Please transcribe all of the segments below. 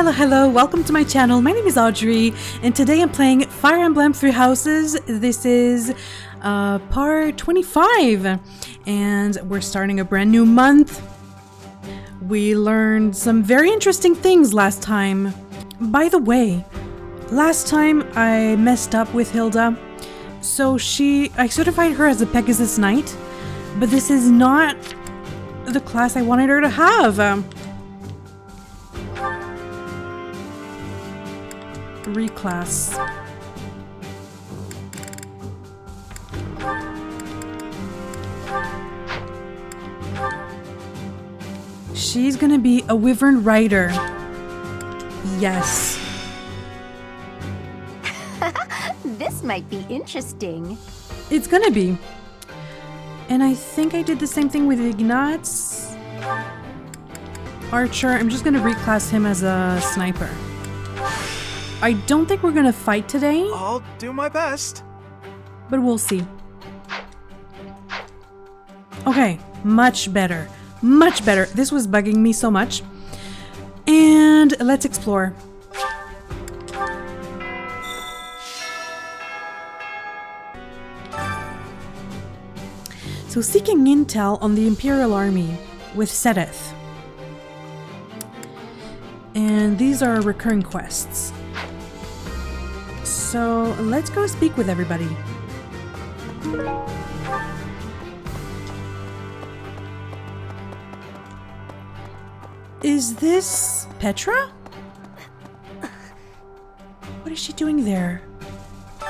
Hello, welcome to my channel. My name is Audrey, and today I'm playing Fire Emblem Three Houses. This is part 25, and we're starting a brand new month. We learned some very interesting things last time. By the way, last time I messed up with Hilda, so I certified her as a Pegasus Knight, but this is not the class I wanted her to have. Reclass. She's gonna be a Wyvern Rider. Yes. This might be interesting. It's gonna be. And I think I did the same thing with Ignatz. Archer. I'm just gonna reclass him as a sniper. I don't think we're gonna fight today. I'll do my best. But we'll see. Okay, much better. Much better. This was bugging me so much. And let's explore. So seeking intel on the Imperial Army with Sedith. And these are recurring quests. So let's go speak with everybody. Is this Petra? What is she doing there?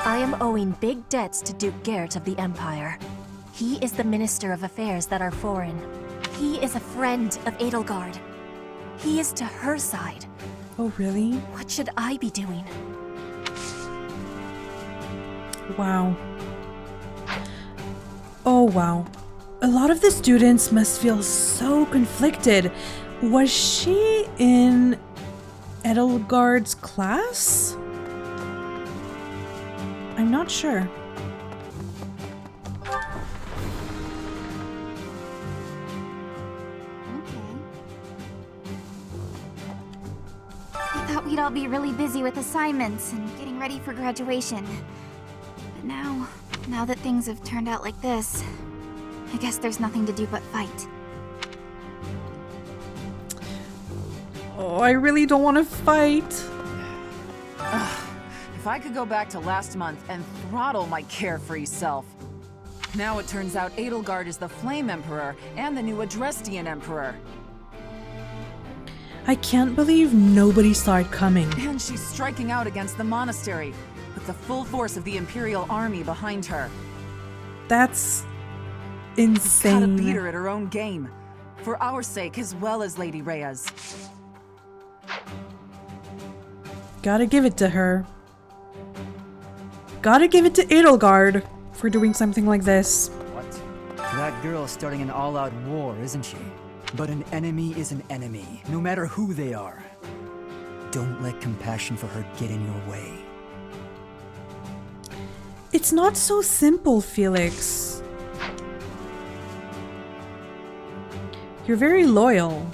I am owing big debts to Duke Garrett of the Empire. He is the Minister of Affairs that are foreign. He is a friend of Edelgard. He is to her side. Oh, really? What should I be doing? Wow. Oh, wow. A lot of the students must feel so conflicted. Was she in Edelgard's class? I'm not sure. I thought we'd all be really busy with assignments and getting ready for graduation. But now that things have turned out like this, I guess there's nothing to do but fight. Oh, I really don't want to fight. If I could go back to last month and throttle my carefree self. Now it turns out Edelgard is the Flame Emperor and the new Adrestian Emperor. I can't believe nobody saw it coming. And she's striking out against the monastery, with the full force of the Imperial Army behind her. That's Gotta insane. beat her at her own game. For our sake as well as Lady Rhea's. Gotta give it to her. Gotta give it to Edelgard for doing something like this. What? That girl's starting an all-out war, isn't she? But an enemy is an enemy, no matter who they are. Don't let compassion for her get in your way. It's not so simple, Felix. You're very loyal.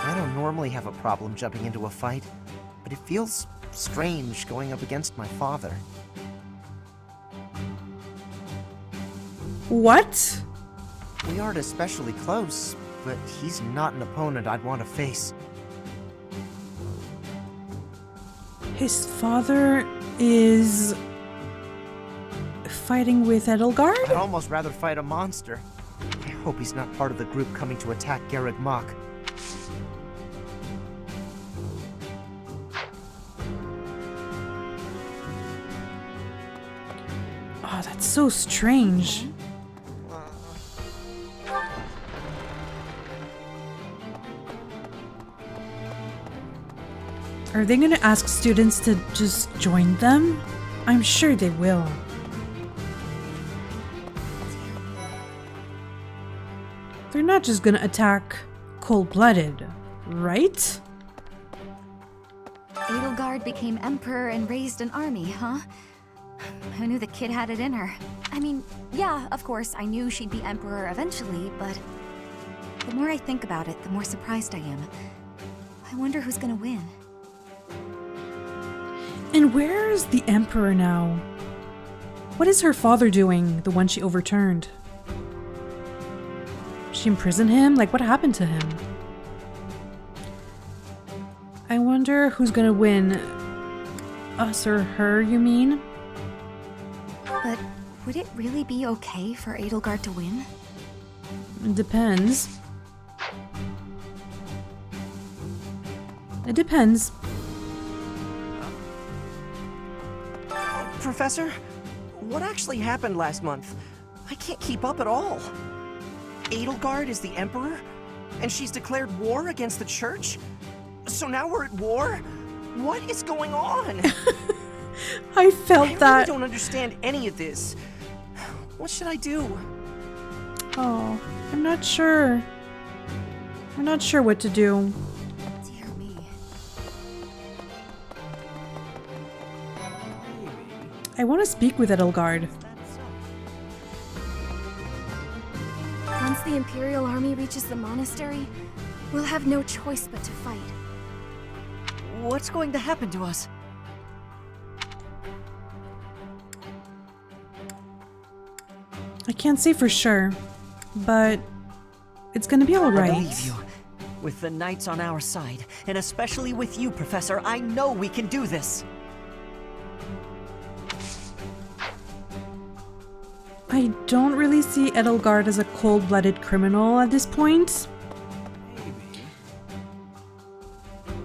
I don't normally have a problem jumping into a fight, but it feels strange going up against my father. What? We aren't especially close, but he's not an opponent I'd want to face. His father is fighting with Edelgard? I'd almost rather fight a monster. I hope he's not part of the group coming to attack Garrett Mach. Oh, that's so strange. Are they gonna ask students to just join them? I'm sure they will. They're not just gonna attack cold-blooded, right? Edelgard became emperor and raised an army, huh? Who knew the kid had it in her? I mean, yeah, of course, I knew she'd be emperor eventually, but The more I think about it, the more surprised I am. I wonder who's gonna win. And where's the Emperor now? What is her father doing, the one she overturned? She imprisoned him? Like, what happened to him? I wonder who's gonna win. Us or her, you mean? But would it really be okay for Edelgard to win? It depends. It depends. Professor, what actually happened last month? I can't keep up at all. Edelgard is the Emperor? And she's declared war against the Church? So now we're at war? What is going on? I felt I that. really don't understand any of this. What should I do? Oh, I'm not sure. I'm not sure what to do. Dear me. I want to speak with Edelgard. Once the Imperial Army reaches the monastery, we'll have no choice but to fight. What's going to happen to us? I can't say for sure, but it's gonna be I alright. believe you. With the knights on our side, and especially with you, Professor, I know we can do this. I don't really see Edelgard as a cold-blooded criminal at this point.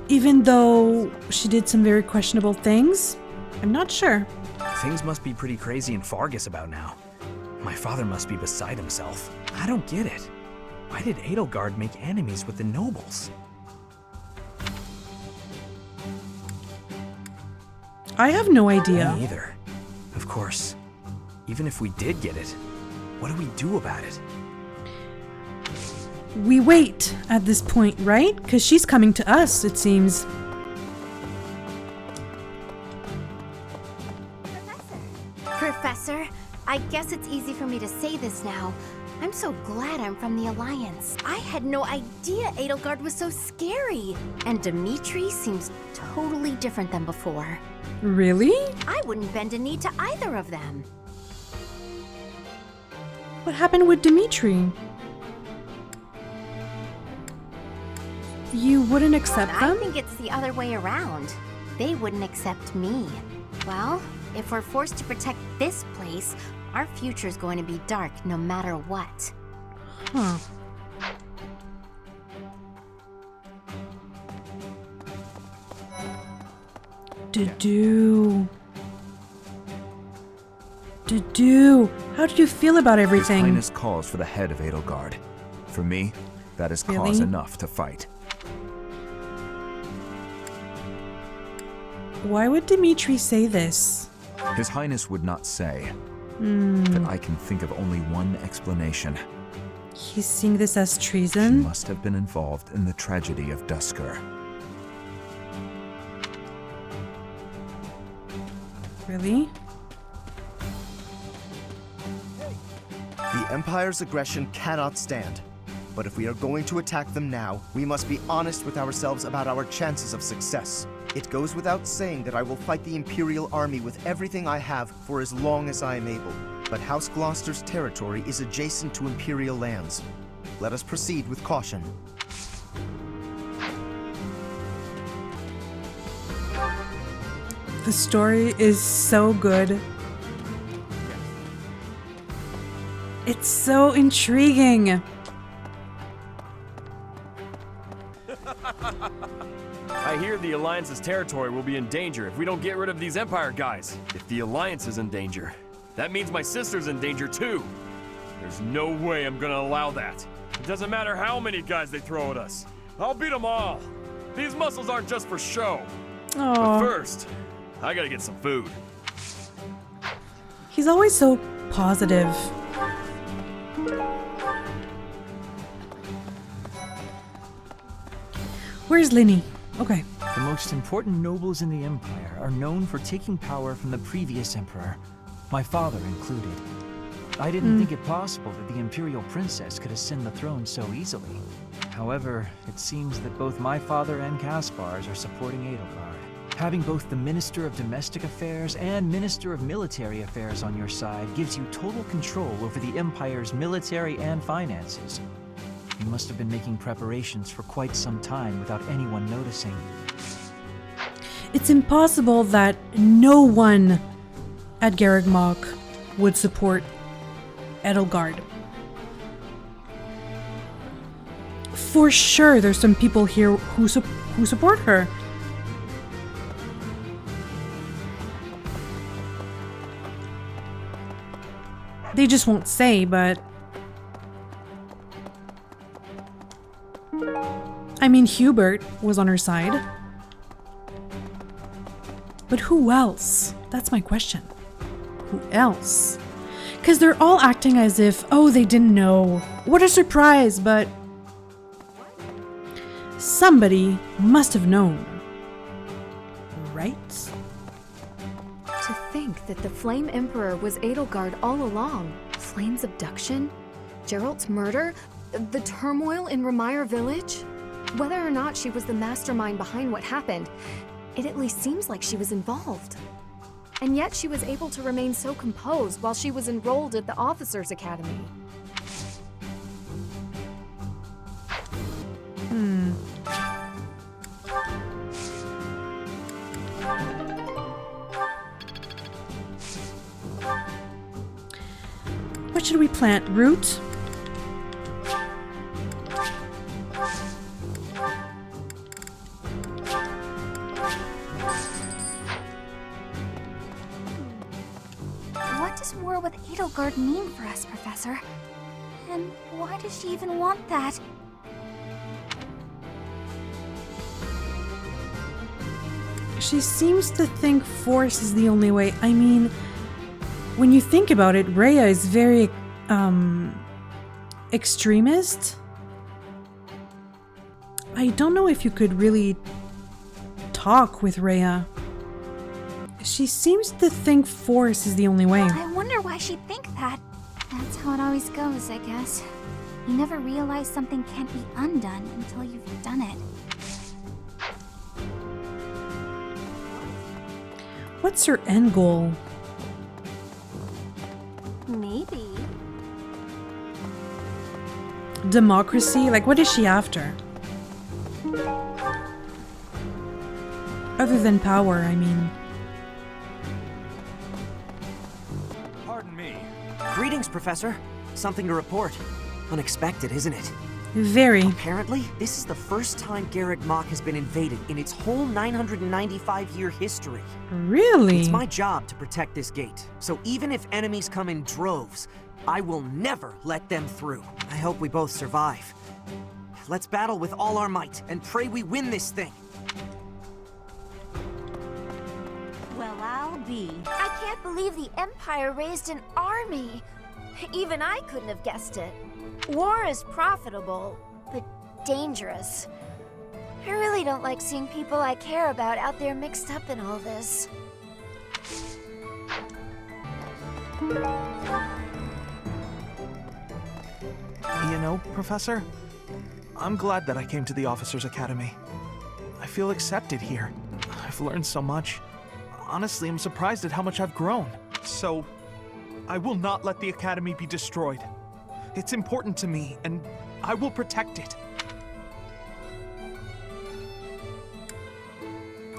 Even though she did some very questionable things, I'm not sure. Things must be pretty crazy in Fargus about now. My father must be beside himself. I don't get it. Why did Edelgard make enemies with the nobles? I have no idea. Me either. Of course. Even if we did get it, what do we do about it? We wait at this point, right? Because she's coming to us, it seems. Professor, I guess it's easy for me to say this now. I'm so glad I'm from the Alliance. I had no idea Edelgard was so scary. And Dimitri seems totally different than before. Really? I wouldn't bend a knee to either of them. What happened with Dimitri? You wouldn't accept I them? think it's the other way around. They wouldn't accept me. Well, if we're forced to protect this place, our future's going to be dark no matter what. Huh. Do. How do you feel about His everything? Highness calls for the head of Edelgard. For me, that is cause Really? enough to fight. Why would Dimitri say this? His Highness would not say. But I can think of only one explanation. He's seeing this as She treason? must have been involved in the tragedy of Duskur. Really? The Empire's aggression cannot stand. But if we are going to attack them now, we must be honest with ourselves about our chances of success. It goes without saying that I will fight the Imperial Army with everything I have for as long as I am able. But House Gloucester's territory is adjacent to Imperial lands. Let us proceed with caution. The story is so good. It's so intriguing. I hear the Alliance's territory will be in danger if we don't get rid of these Empire guys. If the Alliance is in danger, that means my sister's in danger too. There's no way I'm gonna allow that. It doesn't matter how many guys they throw at us. I'll beat them all. These muscles aren't just for show. But Oh, first, I gotta get some food. he's always so positive. Where's Linny? Okay. The most important nobles in the Empire are known for taking power from the previous emperor, my father included. I didn't think it possible that the Imperial Princess could ascend the throne so easily. However, it seems that both my father and Caspar's are supporting Edelgard. Having both the Minister of Domestic Affairs and Minister of Military Affairs on your side gives you total control over the Empire's military and finances. You must have been making preparations for quite some time without anyone noticing. It's impossible that no one at Garreg Mach would support Edelgard. For sure, there's some people here who support her. They just won't say, but... I mean, Hubert was on her side. But who else? That's my question. Who else? Because they're all acting as if, oh, they didn't know. What a surprise, but... somebody must have known. Right? To think that the Flame Emperor was Edelgard all along. Flame's abduction? Geralt's murder? The turmoil in Remire Village? Whether or not she was the mastermind behind what happened, it at least seems like she was involved. And yet she was able to remain so composed while she was enrolled at the Officers' Academy. What should we plant? Root? What does war with Edelgard mean for us, Professor? And why does she even want that? She seems to think force is the only way. I mean, when you think about it, Rhea is very, extremist. I don't know if you could really talk with Rhea. She seems to think force is the only way. I wonder why she'd think that. That's how it always goes, I guess. You never realize something can't be undone until you've done it. What's her end goal? Maybe. Democracy? Like, what is she after? Other than power, I mean. Pardon me. Greetings, Professor. Something to report. Unexpected, isn't it? Very. Apparently, this is the first time Garreg Mach has been invaded in its whole 995-year history. Really? It's my job to protect this gate, so even if enemies come in droves, I will never let them through. I hope we both survive. Let's battle with all our might and pray we win this thing. Well, I'll be. I can't believe the Empire raised an army. Even I couldn't have guessed it. War is profitable, but dangerous. I really don't like seeing people I care about out there mixed up in all this. You know, Professor, I'm glad that I came to the Officers' Academy. I feel accepted here. I've learned so much. Honestly, I'm surprised at how much I've grown. So, I will not let the Academy be destroyed. It's important to me, and I will protect it.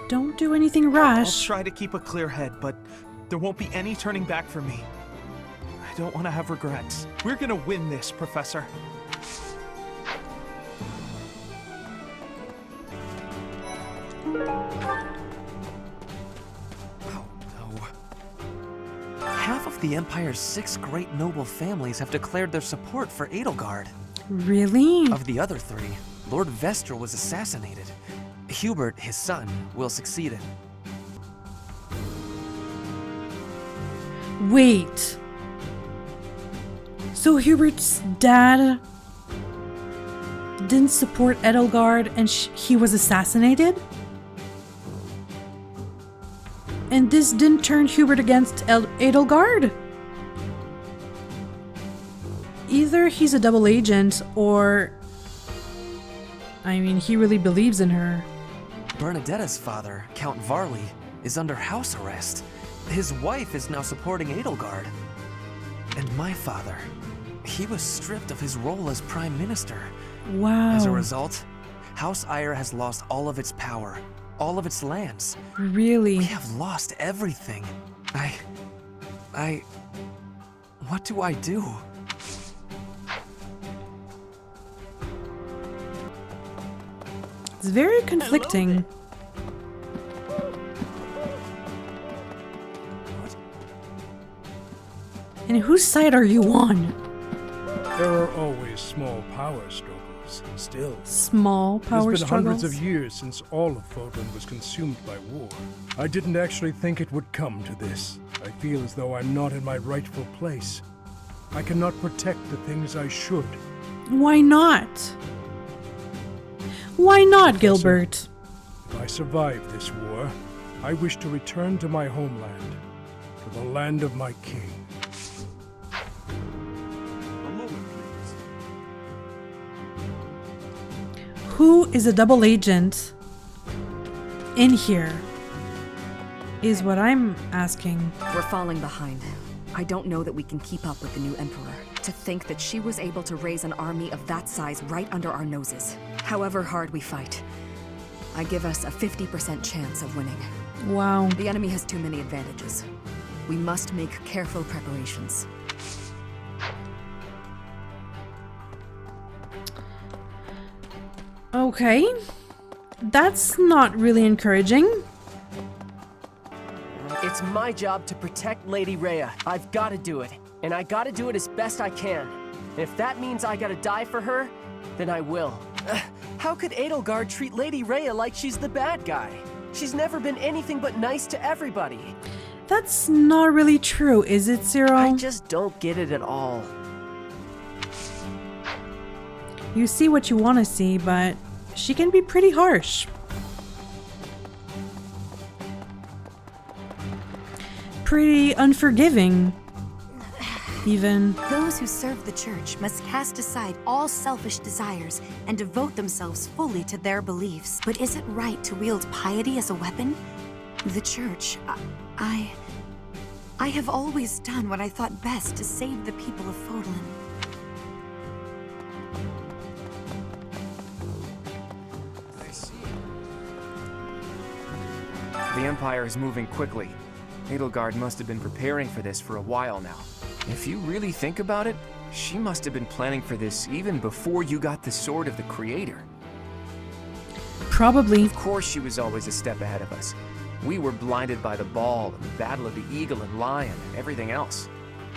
Don't do anything rash. I'll try to keep a clear head, but there won't be any turning back for me. I don't want to have regrets. We're gonna win this, Professor. Half of the Empire's 6 great noble families have declared their support for Edelgard. Really? Of the other 3, Lord Vestra was assassinated. Hubert, his son, will succeed him. Wait. So Hubert's dad didn't support Edelgard and he was assassinated? And this didn't turn Hubert against Edelgard? either he's a double agent or... I mean, he really believes in her. Bernadetta's father, Count Varley, is under house arrest. His wife is now supporting Edelgard. And my father, he was stripped of his role as Prime Minister. Wow. As a result, House Eyre has lost all of its power, all of its lands. Really? We have lost everything. What do I do? It's very conflicting. And whose side are you on? There are always small power struggles, still. Small power It's been struggles? hundreds of years since all of Fodlan was consumed by war. I didn't actually think it would come to this. I feel as though I'm not in my rightful place. I cannot protect the things I should. Why not? Why not, Gilbert? If I survive this war, I wish to return to my homeland, to the land of my king. Who is a double agent in here? Is what I'm asking. We're falling behind. I don't know that we can keep up with the new Emperor. To think that she was able to raise an army of that size right under our noses. However hard we fight, I give us a 50% chance of winning. Wow. The enemy has too many advantages. We must make careful preparations. Okay. That's not really encouraging. It's my job to protect Lady Rhea. I've got to do it. And I gotta do it as best I can. And if that means I gotta die for her, then I will. How could Edelgard treat Lady Rhea like she's the bad guy? She's never been anything but nice to everybody. That's not really true, is it, Cyril? I just don't get it at all. You see what you want to see, but she can be pretty harsh. Pretty unforgiving. Even. Those who serve the church must cast aside all selfish desires and devote themselves fully to their beliefs. But is it right to wield piety as a weapon? The church, I have always done what I thought best to save the people of Fodlan. The Empire is moving quickly. Edelgard must have been preparing for this for a while now. If you really think about it, she must have been planning for this even before you got the Sword of the Creator. Probably. Of course she was always a step ahead of us. We were blinded by the ball and the Battle of the Eagle and Lion and everything else.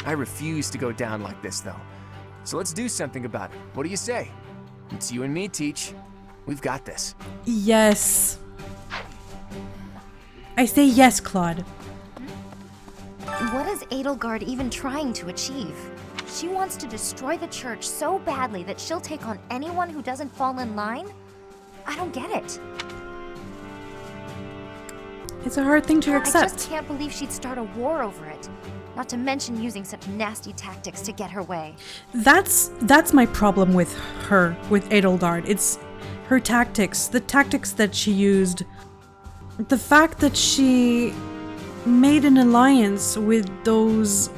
I refuse to go down like this, though. So let's do something about it. What do you say? It's you and me, Teach. We've got this. Yes. I say yes, Claude. What is Edelgard even trying to achieve? She wants to destroy the church so badly that she'll take on anyone who doesn't fall in line? I don't get it. It's a hard thing to accept. I just can't believe she'd start a war over it. Not to mention using such nasty tactics to get her way. That's my problem with her, with Edelgard. It's her tactics, the tactics that she used. The fact that she made an alliance with those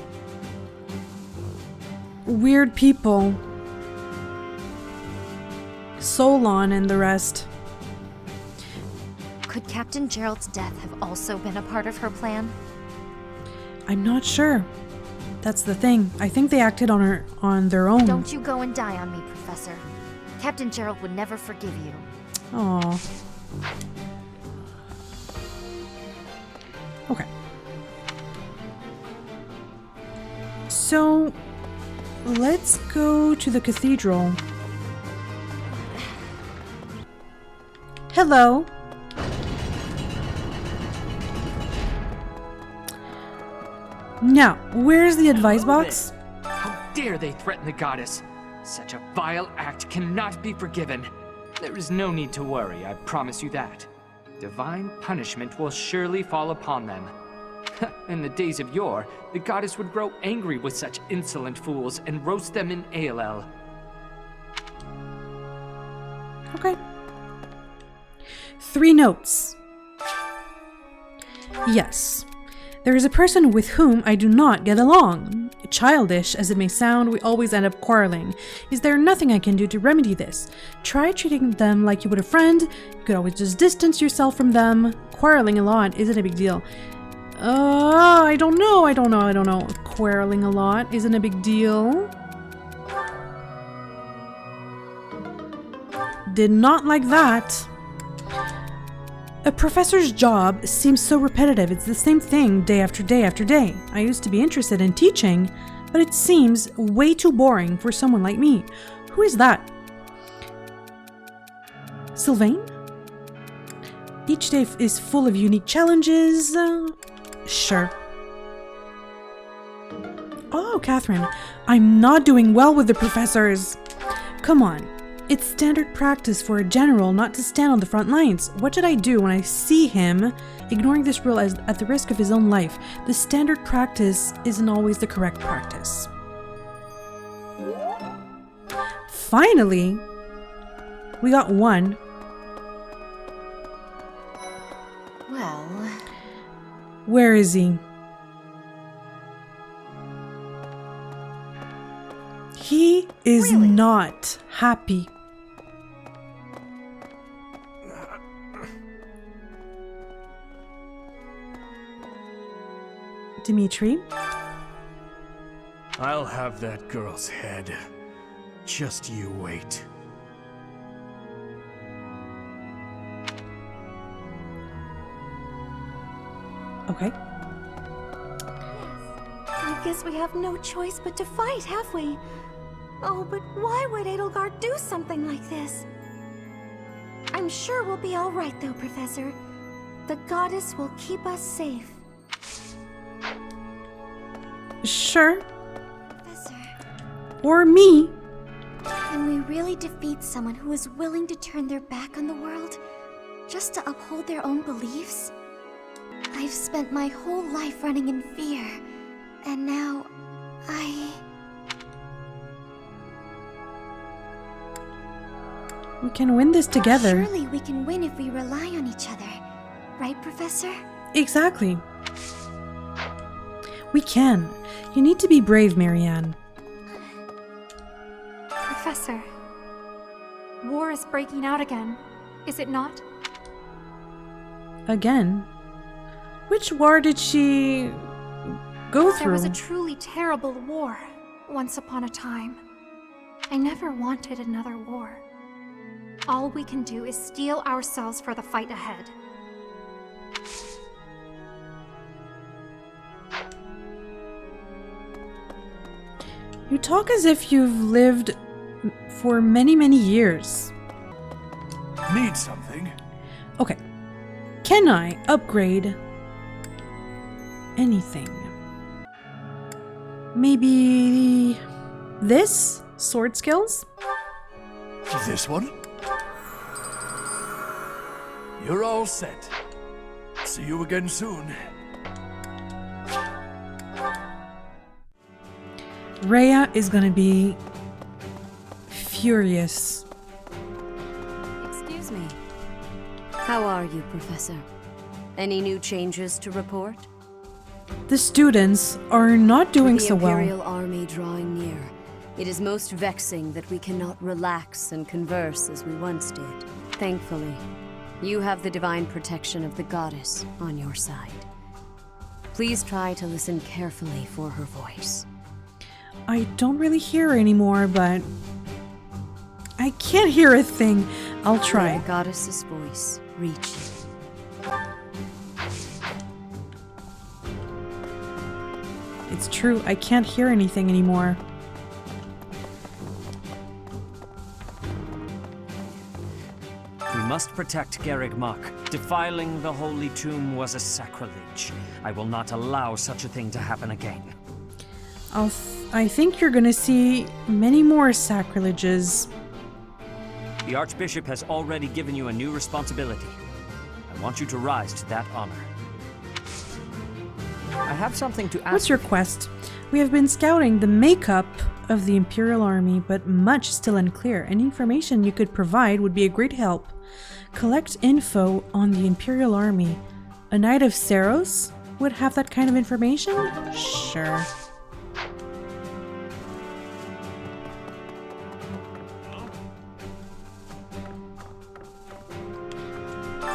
weird people, Solon and the rest. Could Captain Gerald's death have also been a part of her plan? I'm not sure. That's the thing. I think they acted on their own. Don't you go and die on me, Professor. Captain Gerald would never forgive you. Aww. Okay. So, let's go to the cathedral. Hello. Now, where's the advice box? How dare they threaten the goddess? Such a vile act cannot be forgiven. There is no need to worry, I promise you that. Divine punishment will surely fall upon them. In the days of yore, the goddess would grow angry with such insolent fools and roast them in ALL. Okay. 3 notes. Yes. There is a person with whom I do not get along. Childish as it may sound, we always end up quarreling. Is there nothing I can do to remedy this? Try treating them like you would a friend. You could always just distance yourself from them. Quarreling a lot isn't a big deal. I don't know. Quarreling a lot isn't a big deal. Did not like that. A professor's job seems so repetitive. It's the same thing day after day after day. I used to be interested in teaching, but it seems way too boring for someone like me. Who is that? Sylvain? Each day is full of unique challenges. Sure. Oh, Catherine, I'm not doing well with the professors. Come on. It's standard practice for a general not to stand on the front lines. What should I do when I see him ignoring this rule at the risk of his own life? The standard practice isn't always the correct practice. Finally, we got one. Well... Where is he? He is not happy. Dimitri? I'll have that girl's head. Just you wait. Okay. I guess we have no choice but to fight, have we? Oh, but why would Edelgard do something like this? I'm sure we'll be all right, though, Professor. The goddess will keep us safe. Sure. Professor. Or me. Can we really defeat someone who is willing to turn their back on the world just to uphold their own beliefs? I've spent my whole life running in fear, and now We can win this together. Surely we can win if we rely on each other. Right, Professor? Exactly. We can. You need to be brave, Marianne. Professor, war is breaking out again, is it not? Again? Which war did she go through? There was a truly terrible war once upon a time. I never wanted another war. All we can do is steel ourselves for the fight ahead. You talk as if you've lived for many, many years. Need something? Okay. Can I upgrade anything? Maybe this? Sword skills? This one? You're all set. See you again soon. Rhea is gonna be furious. Excuse me. How are you, Professor? Any new changes to report? The students are not doing so well. With the Imperial Army drawing near, it is most vexing that we cannot relax and converse as we once did. Thankfully, you have the divine protection of the goddess on your side. Please try to listen carefully for her voice. I don't really hear her anymore, but I can't hear a thing. I'll try. The goddess's voice reach you. It's true, I can't hear anything anymore. We must protect Garreg Mach. Defiling the holy tomb was a sacrilege. I will not allow such a thing to happen again. I think you're gonna see many more sacrileges. The Archbishop has already given you a new responsibility. I want you to rise to that honor. I have something to ask. What's your quest? We have been scouting the makeup of the Imperial Army, but much is still unclear. Any information you could provide would be a great help. Collect info on the Imperial Army. A Knight of Saros would have that kind of information? Sure.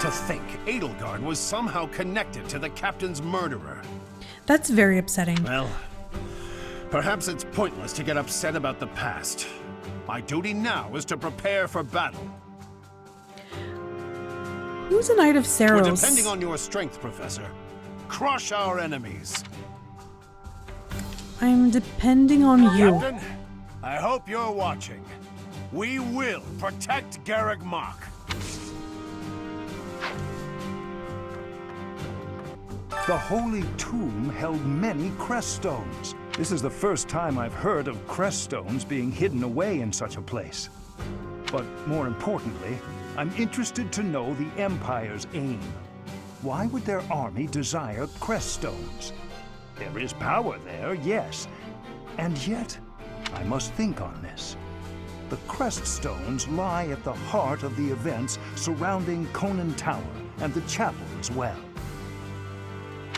To think Edelgard was somehow connected to the captain's murderer. That's very upsetting. Well, perhaps it's pointless to get upset about the past. My duty now is to prepare for battle. Who's a Knight of Saros? We're depending on your strength, Professor. Crush our enemies. I'm depending on you. Captain, I hope you're watching. We will protect Garreg Mach. The Holy Tomb held many crest stones. This is the first time I've heard of crest stones being hidden away in such a place. But more importantly, I'm interested to know the Empire's aim. Why would their army desire crest stones? There is power there, yes. And yet, I must think on this. The crest stones lie at the heart of the events surrounding Conan Tower and the chapel as well.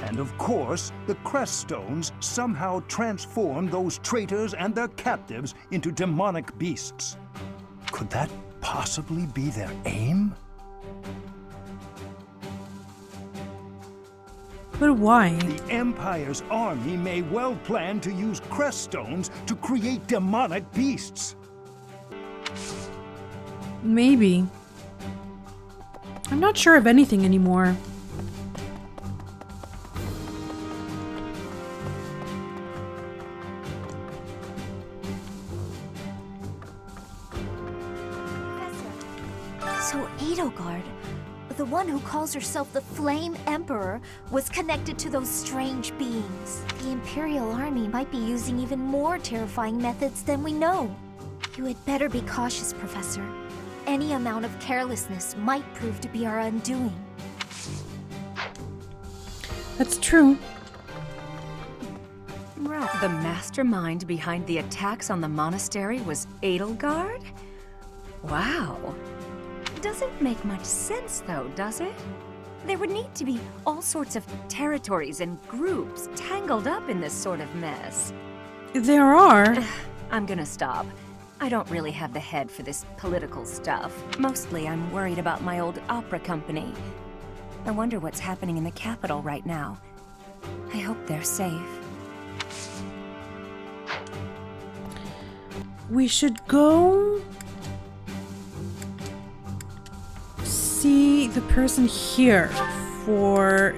And of course, the crest stones somehow transform those traitors and their captives into demonic beasts. Could that possibly be their aim? But why? The Empire's army may well plan to use crest stones to create demonic beasts. Maybe. I'm not sure of anything anymore. So Edelgard, the one who calls herself the Flame Emperor, was connected to those strange beings. The Imperial Army might be using even more terrifying methods than we know. You had better be cautious, Professor. Any amount of carelessness might prove to be our undoing. That's true. The mastermind behind the attacks on the monastery was Edelgard? Wow. Doesn't make much sense, though, does it? There would need to be all sorts of territories and groups tangled up in this sort of mess. There are. I'm gonna stop. I don't really have the head for this political stuff. Mostly I'm worried about my old opera company. I wonder what's happening in the capital right now. I hope they're safe. We should go see the person here for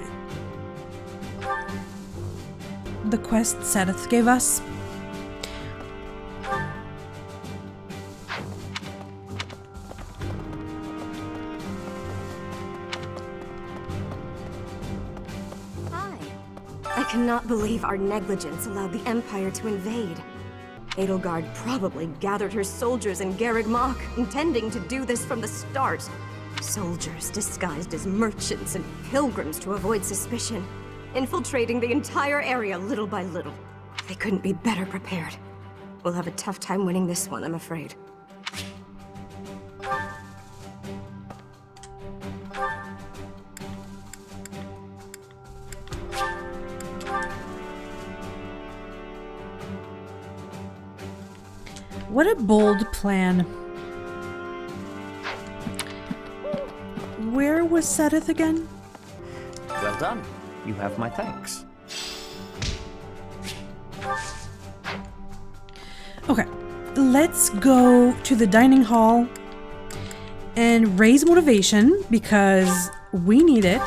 the quest Seth gave us. I cannot believe our negligence allowed the Empire to invade. Edelgard probably gathered her soldiers in Garreg Mach, intending to do this from the start. Soldiers disguised as merchants and pilgrims to avoid suspicion, infiltrating the entire area little by little. They couldn't be better prepared. We'll have a tough time winning this one, I'm afraid. What a bold plan. Where was Seth again? Well done. You have my thanks. Okay, let's go to the dining hall and raise motivation because we need it.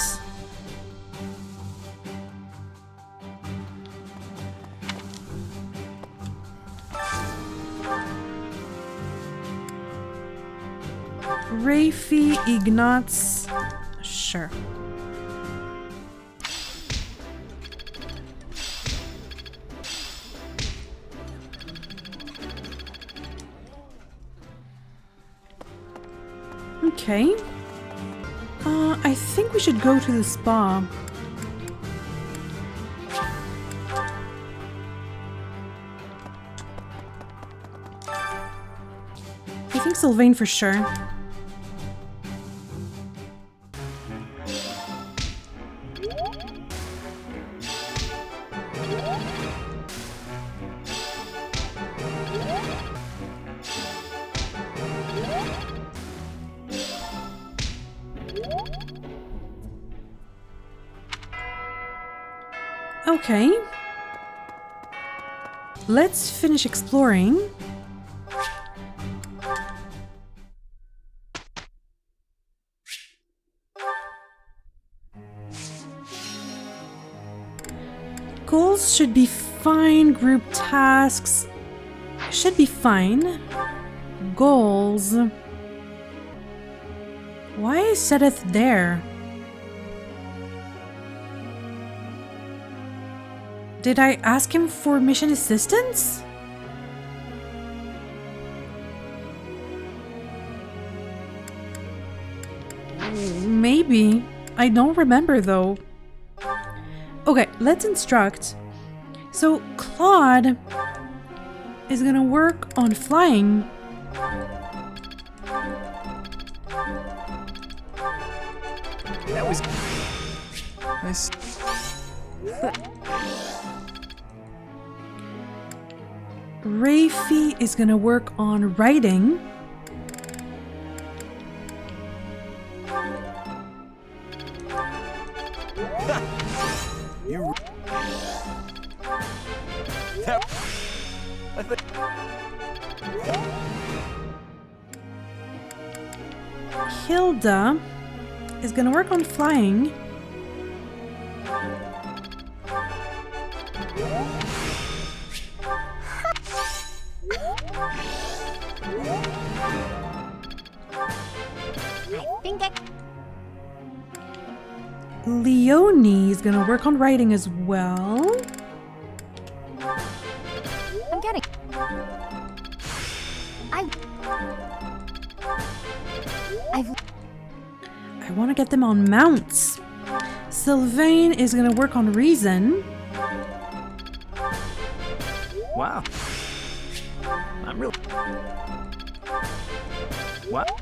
Rafi, Ignatz, sure. Okay. I think we should go to the spa. Sylvain for sure. Okay. Let's finish exploring. Goals should be fine. Group tasks should be fine. Goals. Why is Sedith there? Did I ask him for mission assistance? Maybe. I don't remember though. Okay, let's instruct. So Claude is gonna work on flying. That was nice. Rafi is gonna work on writing. You. Hilda is gonna work on flying. Leonie is gonna work on writing as well. I'm getting. I want to get them on mounts. Sylvain is gonna work on reason. Wow. I'm really... What?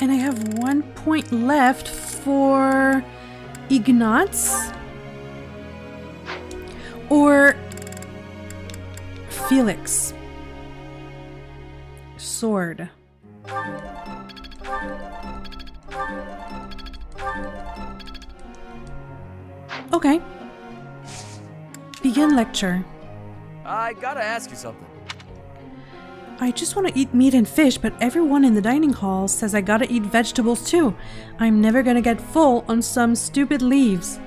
And I have 1 point left for Ignatz or Felix. Sword. Okay. Begin lecture. I gotta ask you something. I just want to eat meat and fish, but everyone in the dining hall says I gotta eat vegetables too. I'm never gonna get full on some stupid leaves.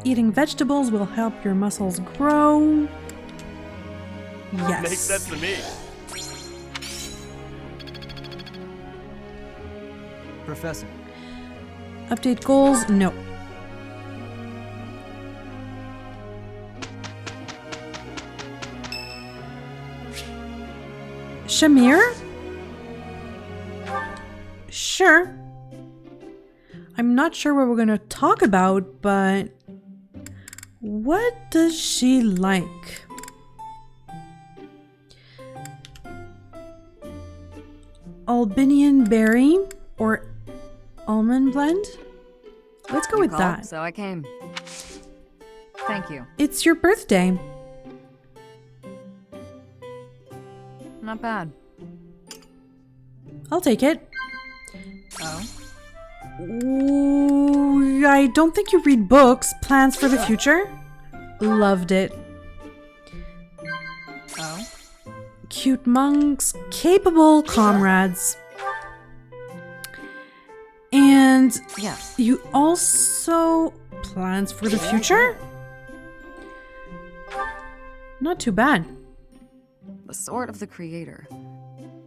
Eating vegetables will help your muscles grow. Yes. Makes sense to me. Professor. Update goals? No. Shamir? Sure. I'm not sure what we're gonna talk about, but what does she like? Albinian berry or almond blend? Let's go with called, that. So I came. Thank you. It's your birthday. Not bad. I'll take it. Oh? Ooh, I don't think you read books. Plans for the future? Loved it. Oh? Cute monks, capable comrades. And yes, you also plans for the future? Not too bad. The Sword of the Creator.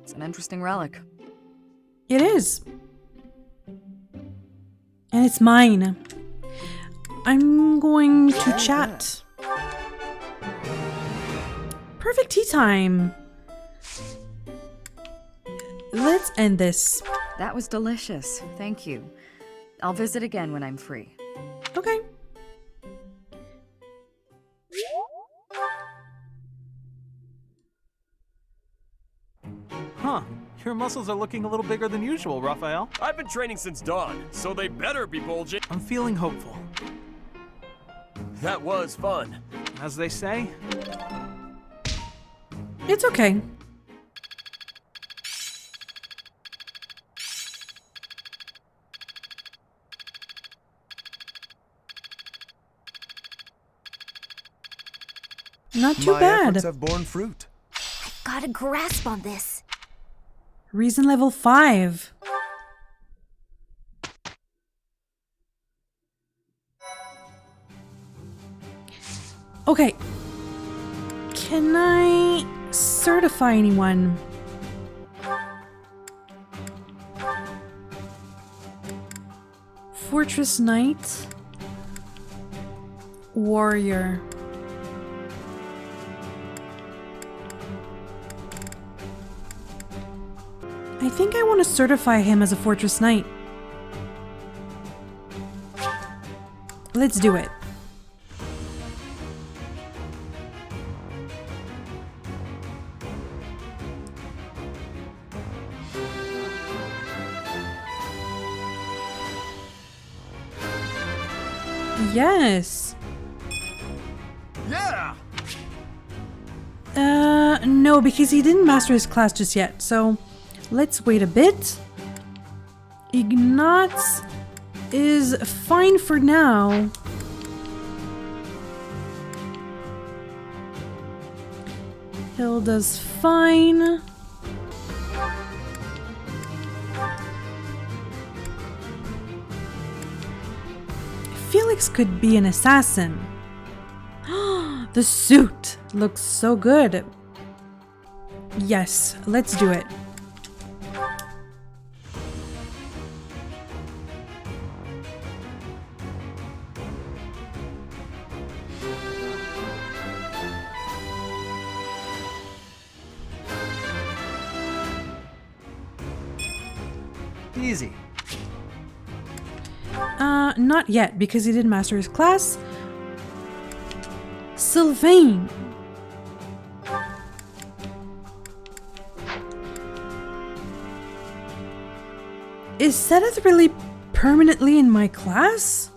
It's an interesting relic. It is. And it's mine. I'm going to chat. Perfect tea time. Let's end this. That was delicious. Thank you. I'll visit again when I'm free. Okay. Huh. Your muscles are looking a little bigger than usual, Raphael. I've been training since dawn, so they better be bulging. I'm feeling hopeful. That was fun. As they say. It's okay. Not too My bad. efforts have borne fruit. I've got a grasp on this. Reason level 5. Okay. Can I certify anyone? Fortress Knight. Warrior. I think I want to certify him as a Fortress Knight. Let's do it. Yes. Yeah. No, because he didn't master his class just yet, so let's wait a bit. Ignatz is fine for now. Hilda's fine. Felix could be an assassin. The suit looks so good. Yes, let's do it. Easy. Not yet, because he didn't master his class. Sylvain. Is Seth really permanently in my class?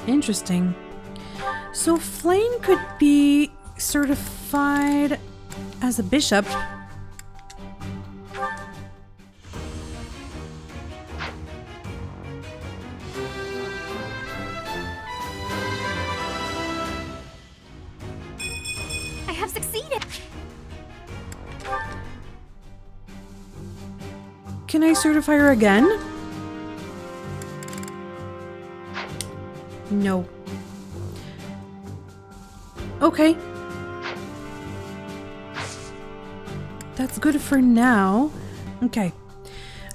Interesting. So Flame could be certified as a bishop. I have succeeded! Can I certify her again? No. Okay. That's good for now. Okay.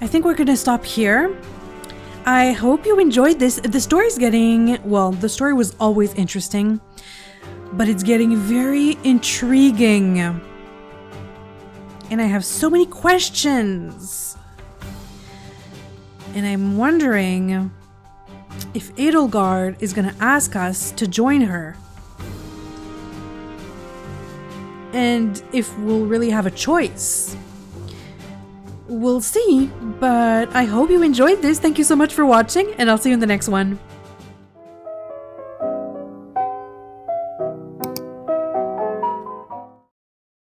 I think we're gonna stop here. I hope you enjoyed this. The story's getting, well, the story was always interesting, but it's getting very intriguing. And I have so many questions. And I'm wondering if Edelgard is gonna ask us to join her. And if we'll really have a choice. We'll see, but I hope you enjoyed this. Thank you so much for watching, and I'll see you in the next one.